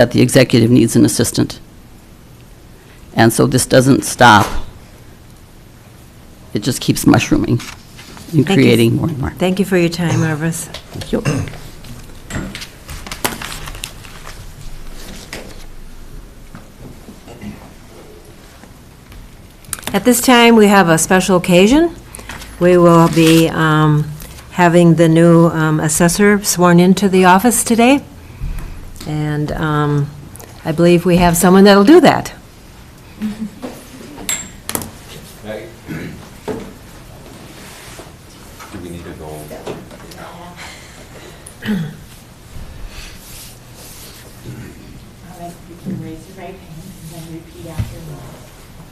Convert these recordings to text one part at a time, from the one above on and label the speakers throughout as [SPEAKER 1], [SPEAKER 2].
[SPEAKER 1] that the executive needs an assistant. And so this doesn't stop. It just keeps mushrooming and creating more and more.
[SPEAKER 2] Thank you for your time, Arvis.
[SPEAKER 1] Thank you.
[SPEAKER 2] At this time, we have a special occasion. We will be having the new assessor sworn into the office today. And I believe we have someone that'll do that.
[SPEAKER 3] Do we need to go?
[SPEAKER 4] All right, you can raise your right hand and then repeat after me.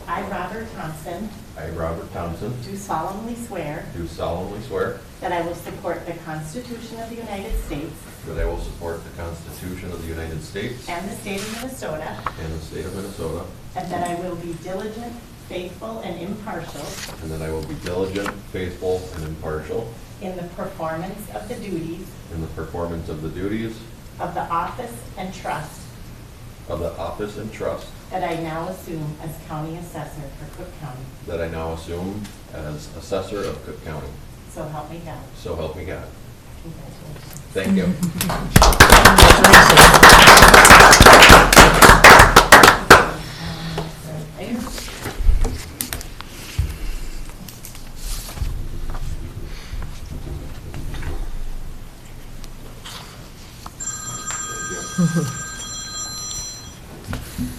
[SPEAKER 4] I, Robert Thompson,
[SPEAKER 3] I, Robert Thompson,
[SPEAKER 4] do solemnly swear
[SPEAKER 3] do solemnly swear
[SPEAKER 4] that I will support the Constitution of the United States
[SPEAKER 3] that I will support the Constitution of the United States
[SPEAKER 4] and the state of Minnesota,
[SPEAKER 3] and the state of Minnesota,
[SPEAKER 4] and that I will be diligent, faithful, and impartial
[SPEAKER 3] and that I will be diligent, faithful, and impartial
[SPEAKER 4] in the performance of the duties
[SPEAKER 3] in the performance of the duties
[SPEAKER 4] of the office and trust that I now assume as county assessor for Cook County.
[SPEAKER 3] that I now assume as assessor of Cook County.
[SPEAKER 4] So help me God.
[SPEAKER 3] So help me God.
[SPEAKER 4] Congratulations.
[SPEAKER 3] Thank you.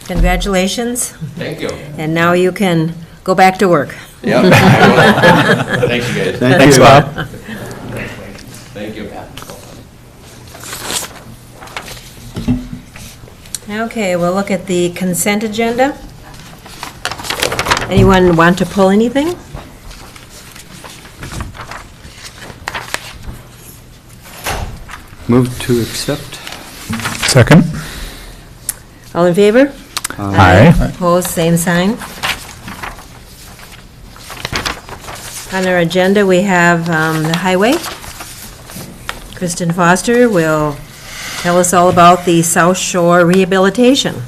[SPEAKER 2] Congratulations.
[SPEAKER 3] Thank you.
[SPEAKER 2] And now you can go back to work.
[SPEAKER 3] Yep. Thank you, guys.
[SPEAKER 5] Thanks, Bob.
[SPEAKER 3] Thank you.
[SPEAKER 2] Okay, we'll look at the consent agenda. Anyone want to pull anything?
[SPEAKER 5] Move to accept.
[SPEAKER 6] Second.
[SPEAKER 2] All in favor?
[SPEAKER 6] Aye.
[SPEAKER 2] Opposed, same sign. On our agenda, we have the highway. Kristen Foster will tell us all about the South Shore rehabilitation.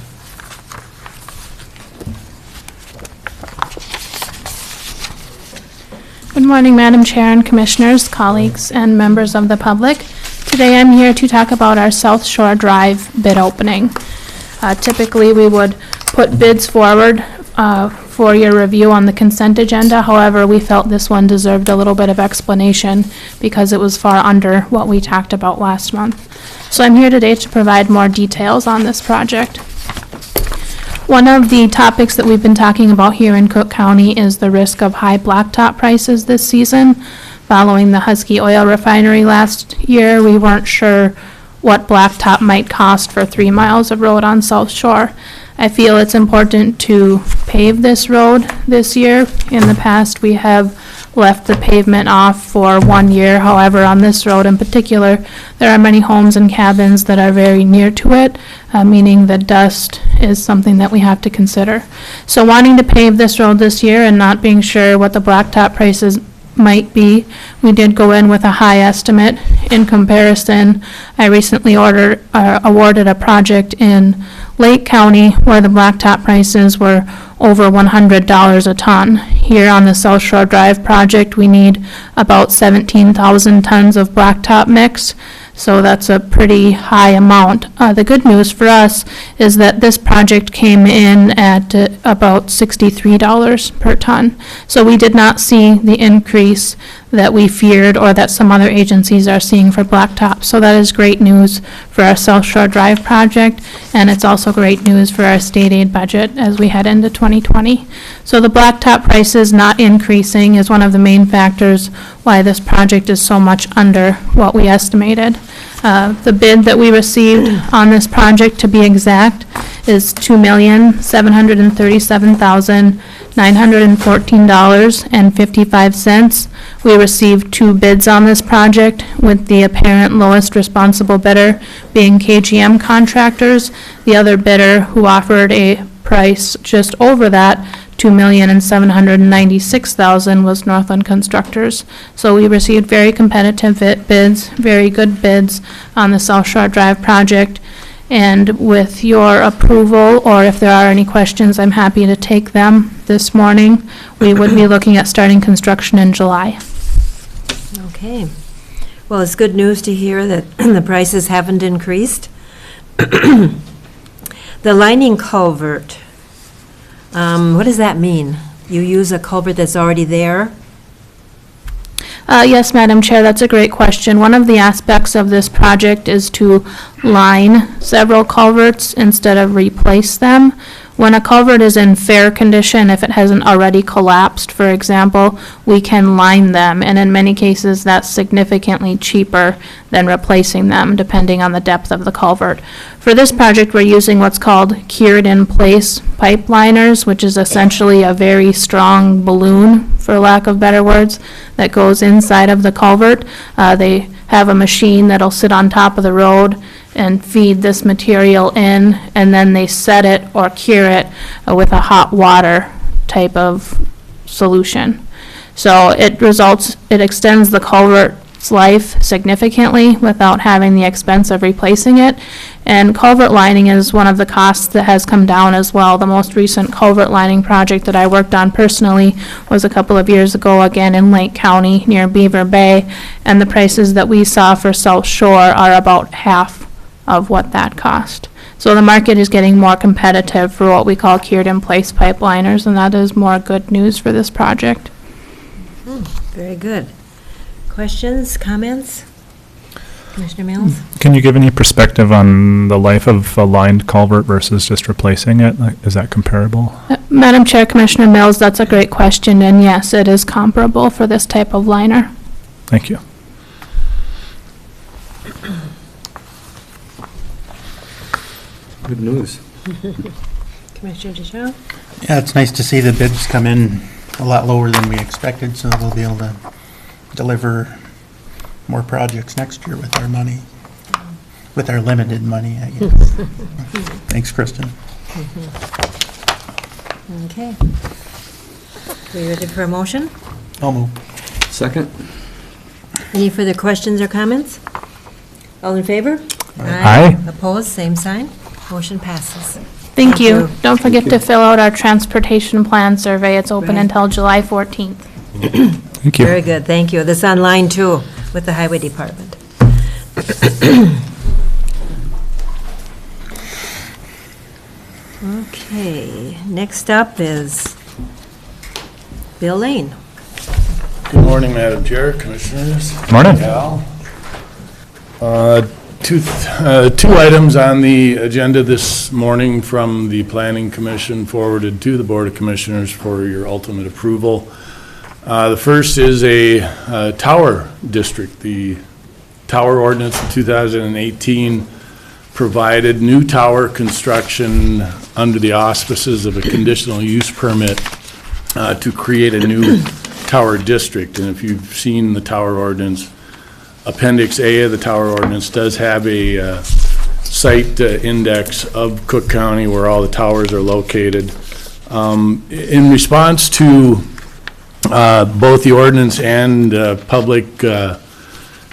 [SPEAKER 7] Good morning, Madam Chair and Commissioners, colleagues, and members of the public. Today I'm here to talk about our South Shore Drive bid opening. Typically, we would put bids forward for your review on the consent agenda. However, we felt this one deserved a little bit of explanation because it was far under what we talked about last month. So I'm here today to provide more details on this project. One of the topics that we've been talking about here in Cook County is the risk of high blacktop prices this season. Following the Husky Oil Refinery last year, we weren't sure what blacktop might cost for 3 miles of road on South Shore. I feel it's important to pave this road this year. In the past, we have left the pavement off for 1 year. However, on this road in particular, there are many homes and cabins that are very near to it, meaning that dust is something that we have to consider. So wanting to pave this road this year and not being sure what the blacktop prices might be, we did go in with a high estimate. In comparison, I recently awarded a project in Lake County where the blacktop prices were over $100 a ton. Here on the South Shore Drive project, we need about 17,000 tons of blacktop mix, so that's a pretty high amount. The good news for us is that this project came in at about $63 per ton. So we did not see the increase that we feared or that some other agencies are seeing for blacktop. So that is great news for our South Shore Drive project, and it's also great news for our state aid budget as we head into 2020. So the blacktop prices not increasing is one of the main factors why this project is so much under what we estimated. The bid that we received on this project, to be exact, is $2,737,914.55. We received 2 bids on this project, with the apparent lowest responsible bidder being KGM Contractors. The other bidder, who offered a price just over that, $2,796,000, was Northland Constructors. So we received very competitive bids, very good bids on the South Shore Drive project. And with your approval, or if there are any questions, I'm happy to take them this morning. We would be looking at starting construction in July.
[SPEAKER 2] Okay. Well, it's good news to hear that the prices haven't increased. The lining culvert, what does that mean? You use a culvert that's already there?
[SPEAKER 7] Yes, Madam Chair, that's a great question. One of the aspects of this project is to line several culverts instead of replace them. When a culvert is in fair condition, if it hasn't already collapsed, for example, we can line them, and in many cases, that's significantly cheaper than replacing them, depending on the depth of the culvert. For this project, we're using what's called cured-in-place pipe liners, which is essentially a very strong balloon, for lack of better words, that goes inside of the culvert. They have a machine that'll sit on top of the road and feed this material in, and then they set it or cure it with a hot water type of solution. So it extends the culvert's life significantly without having the expense of replacing it. And culvert lining is one of the costs that has come down as well. The most recent culvert lining project that I worked on personally was a couple of years ago, again in Lake County near Beaver Bay, and the prices that we saw for South Shore are about half of what that cost. So the market is getting more competitive for what we call cured-in-place pipeliners, and that is more good news for this project.
[SPEAKER 2] Very good. Questions, comments? Commissioner Mills?
[SPEAKER 6] Can you give any perspective on the life of a lined culvert versus just replacing it? Like, is that comparable?
[SPEAKER 7] Madam Chair, Commissioner Mills, that's a great question, and yes, it is comparable for this type of liner.
[SPEAKER 6] Thank you.
[SPEAKER 5] Good news.
[SPEAKER 2] Commissioner Deschamps?
[SPEAKER 8] Yeah, it's nice to see the bids come in a lot lower than we expected, so we'll be able to deliver more projects next year with our money, with our limited money, I guess. Thanks, Kristen.
[SPEAKER 2] Okay. We ready for a motion?
[SPEAKER 8] I'll move.
[SPEAKER 5] Second?
[SPEAKER 2] Any further questions or comments? All in favor?
[SPEAKER 6] Aye.
[SPEAKER 2] Opposed, same sign. Motion passes.
[SPEAKER 7] Thank you.
[SPEAKER 2] you.
[SPEAKER 7] Don't forget to fill out our transportation plan survey. It's open until July 14th.
[SPEAKER 6] Thank you.
[SPEAKER 2] Very good, thank you. This is online too, with the Highway Department. Okay, next up is Bill Lane.
[SPEAKER 9] Good morning, Madam Chair, Commissioners.
[SPEAKER 6] Morning.
[SPEAKER 9] Cal. Two items on the agenda this morning from the Planning Commission forwarded to the Board of Commissioners for your ultimate approval. The first is a tower district. The tower ordinance in 2018 provided new tower construction under the auspices of a conditional use permit to create a new tower district. And if you've seen the tower ordinance, Appendix A of the tower ordinance does have a site index of Cook County where all the towers are located. In response to both the ordinance and public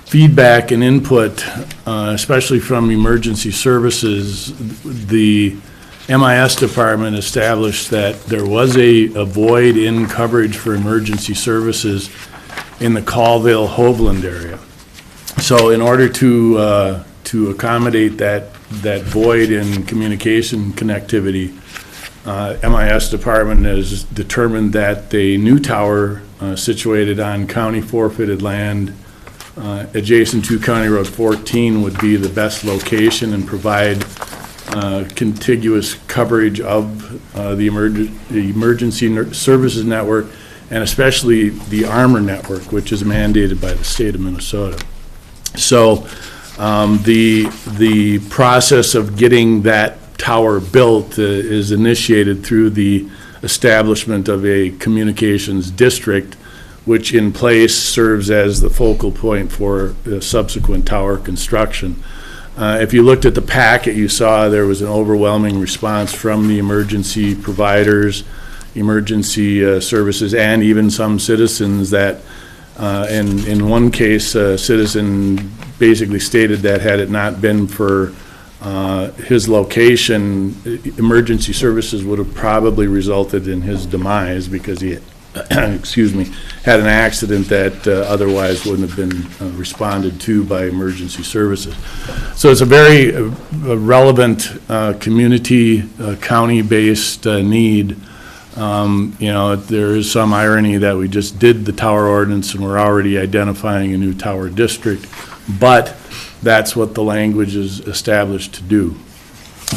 [SPEAKER 9] feedback and input, especially from emergency services, the MIS department established that there was a void in coverage for emergency services in the Colville-Hoveland area. So in order to accommodate that void in communication connectivity, MIS department has determined that the new tower situated on county forfeited land adjacent to County Road 14 would be the best location and provide contiguous coverage of the emergency services network, and especially the Armor network, which is mandated by the state of Minnesota. So the process of getting that tower built is initiated through the establishment of a communications district, which in place serves as the focal point for subsequent tower construction. If you looked at the packet, you saw there was an overwhelming response from the emergency providers, emergency services, and even some citizens that, in one case, a citizen basically stated that had it not been for his location, emergency services would have probably resulted in his demise because he, excuse me, had an accident that otherwise wouldn't have been responded to by emergency services. So it's a very relevant community, county-based need. You know, there is some irony that we just did the tower ordinance and we're already identifying a new tower district, but that's what the language is established to do.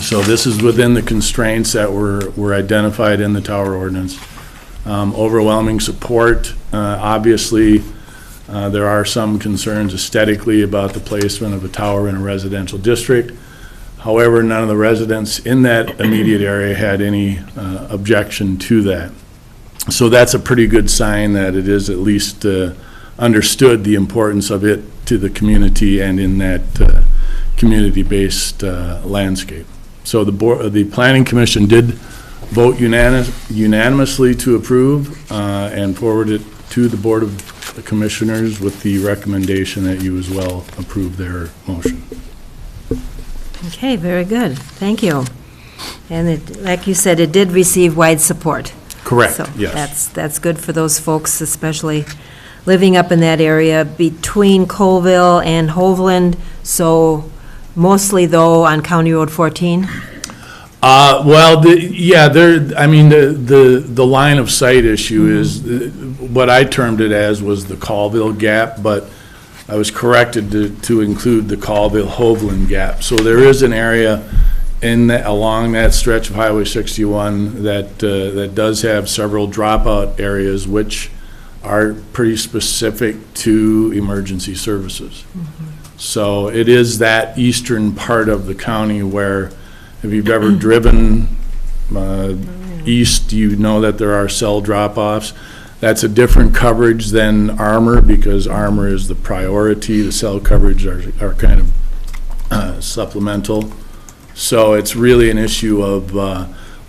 [SPEAKER 9] So this is within the constraints that were identified in the tower ordinance. Overwhelming support. Obviously, there are some concerns aesthetically about the placement of a tower in a residential district. However, none of the residents in that immediate area had any objection to that. So that's a pretty good sign that it is at least understood the importance of it to the community and in that community-based landscape. So the Planning Commission did vote unanimously to approve and forward it to the Board of Commissioners with the recommendation that you as well approve their motion.
[SPEAKER 2] Okay, very good. Thank you. And it, like you said, it did receive wide support.
[SPEAKER 9] Correct,
[SPEAKER 2] So
[SPEAKER 9] yes.
[SPEAKER 2] that's good for those folks, especially living up in that area between Colville and Hoveland. So mostly though on County Road 14.
[SPEAKER 9] Well, I mean, the line of sight issue is, what I termed it as was the Colville gap, but I was corrected to include the Colville-Hoveland gap. So there is an area along that stretch of Highway 61 that does have several dropout areas which are pretty specific to emergency services. So it is that eastern part of the county where, if you've ever driven east, you know that there are cell drop-offs. That's a different coverage than Armour, because Armour is the priority. The cell coverage are kind of supplemental. So it's really an issue of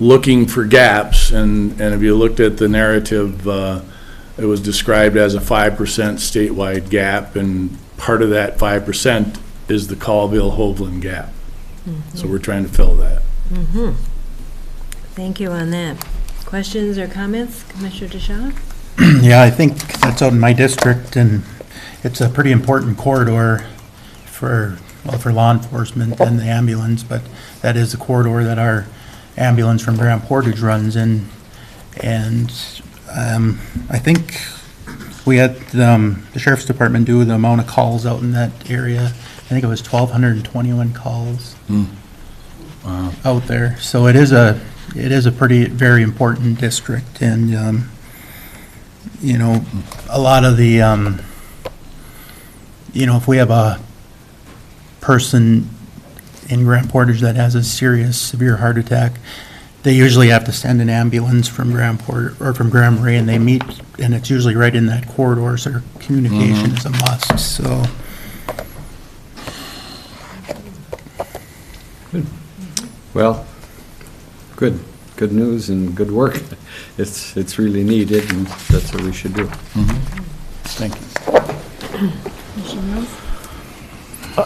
[SPEAKER 9] looking for gaps, and if you looked at the narrative, it was described as a 5% statewide gap, and part of that 5% is the Colville-Hoveland gap. So we're trying to fill that.
[SPEAKER 2] Thank you on that. Questions or comments, Commissioner DeShawn?
[SPEAKER 8] Yeah, I think that's out in my district, and it's a pretty important corridor for law enforcement and the ambulance, but that is the corridor that our ambulance from Grand Portage runs in. And I think we had the Sheriff's Department do the amount of calls out in that area. I think it was 1,221 calls out there. So it is a very important district, and you know, a lot of the you know, if we have a person in Grand Portage that has a serious, severe heart attack, they usually have to send an ambulance from Grand Portage or from Grand Marais, and they meet, and it's usually right in that corridor, so their communication is a must. So.
[SPEAKER 5] Well, good news and good work. It's really needed, and that's what we should do.
[SPEAKER 9] Thank you.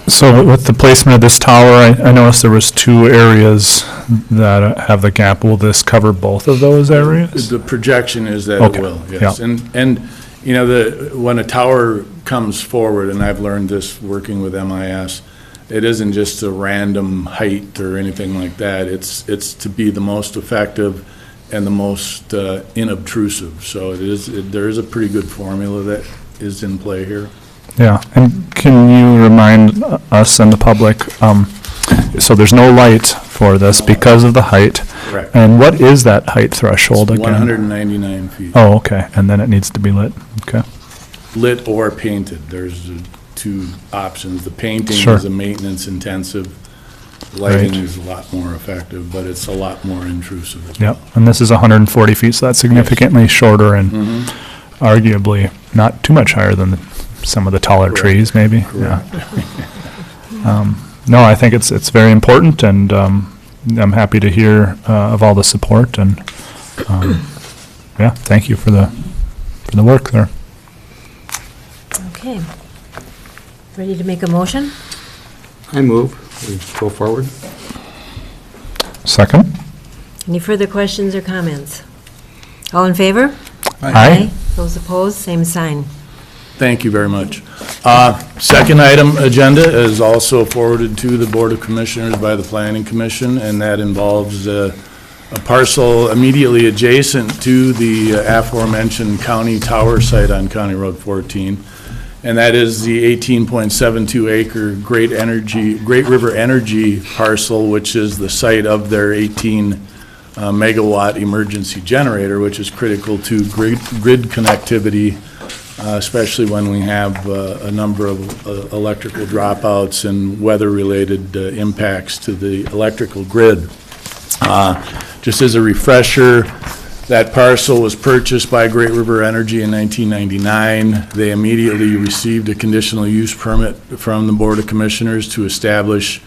[SPEAKER 6] So with the placement of this tower, I noticed there was 2 areas that have the gap. Will this cover both of those areas?
[SPEAKER 9] The projection is that
[SPEAKER 6] Okay,
[SPEAKER 9] it will, yes.
[SPEAKER 6] yeah.
[SPEAKER 9] And you know, when a tower comes forward, and I've learned this working with MIS, it isn't just a random height or anything like that. It's to be the most effective and the most inobtrusive. So there is a pretty good formula that is in play here.
[SPEAKER 6] Yeah, and can you remind us and the public, so there's no light for this because of the height?
[SPEAKER 9] Correct.
[SPEAKER 6] And what is that height threshold
[SPEAKER 9] It's
[SPEAKER 6] again?
[SPEAKER 9] 199 feet.
[SPEAKER 6] Oh, okay, and then it needs to be lit, okay.
[SPEAKER 9] Lit or painted. There's 2 options. The painting
[SPEAKER 6] Sure.
[SPEAKER 9] is a maintenance intensive. Lighting
[SPEAKER 6] Right.
[SPEAKER 9] is a lot more effective, but it's a lot more intrusive as well.
[SPEAKER 6] Yep, and this is 140 feet, so that's significantly shorter and arguably not too much higher than some of the taller
[SPEAKER 9] Correct.
[SPEAKER 6] trees, maybe.
[SPEAKER 9] Correct.
[SPEAKER 6] Yeah. No, I think it's very important, and I'm happy to hear of all the support, and yeah, thank you for the work there.
[SPEAKER 2] Okay. Ready to make a motion?
[SPEAKER 5] I move. we go forward.
[SPEAKER 6] Second?
[SPEAKER 2] Any further questions or comments? All in favor?
[SPEAKER 6] Aye.
[SPEAKER 2] Those opposed, same sign.
[SPEAKER 9] Thank you very much. Second item agenda is also forwarded to the Board of Commissioners by the Planning Commission, and that involves a parcel immediately adjacent to the aforementioned county tower site on County Road 14. And that is the 18.72 acre Great River Energy parcel, which is the site of their 18 megawatt emergency generator, which is critical to grid connectivity, especially when we have a number of electrical dropouts and weather-related impacts to the electrical grid. Just as a refresher, that parcel was purchased by Great River Energy in 1999. They immediately received a conditional use permit from the Board of Commissioners to establish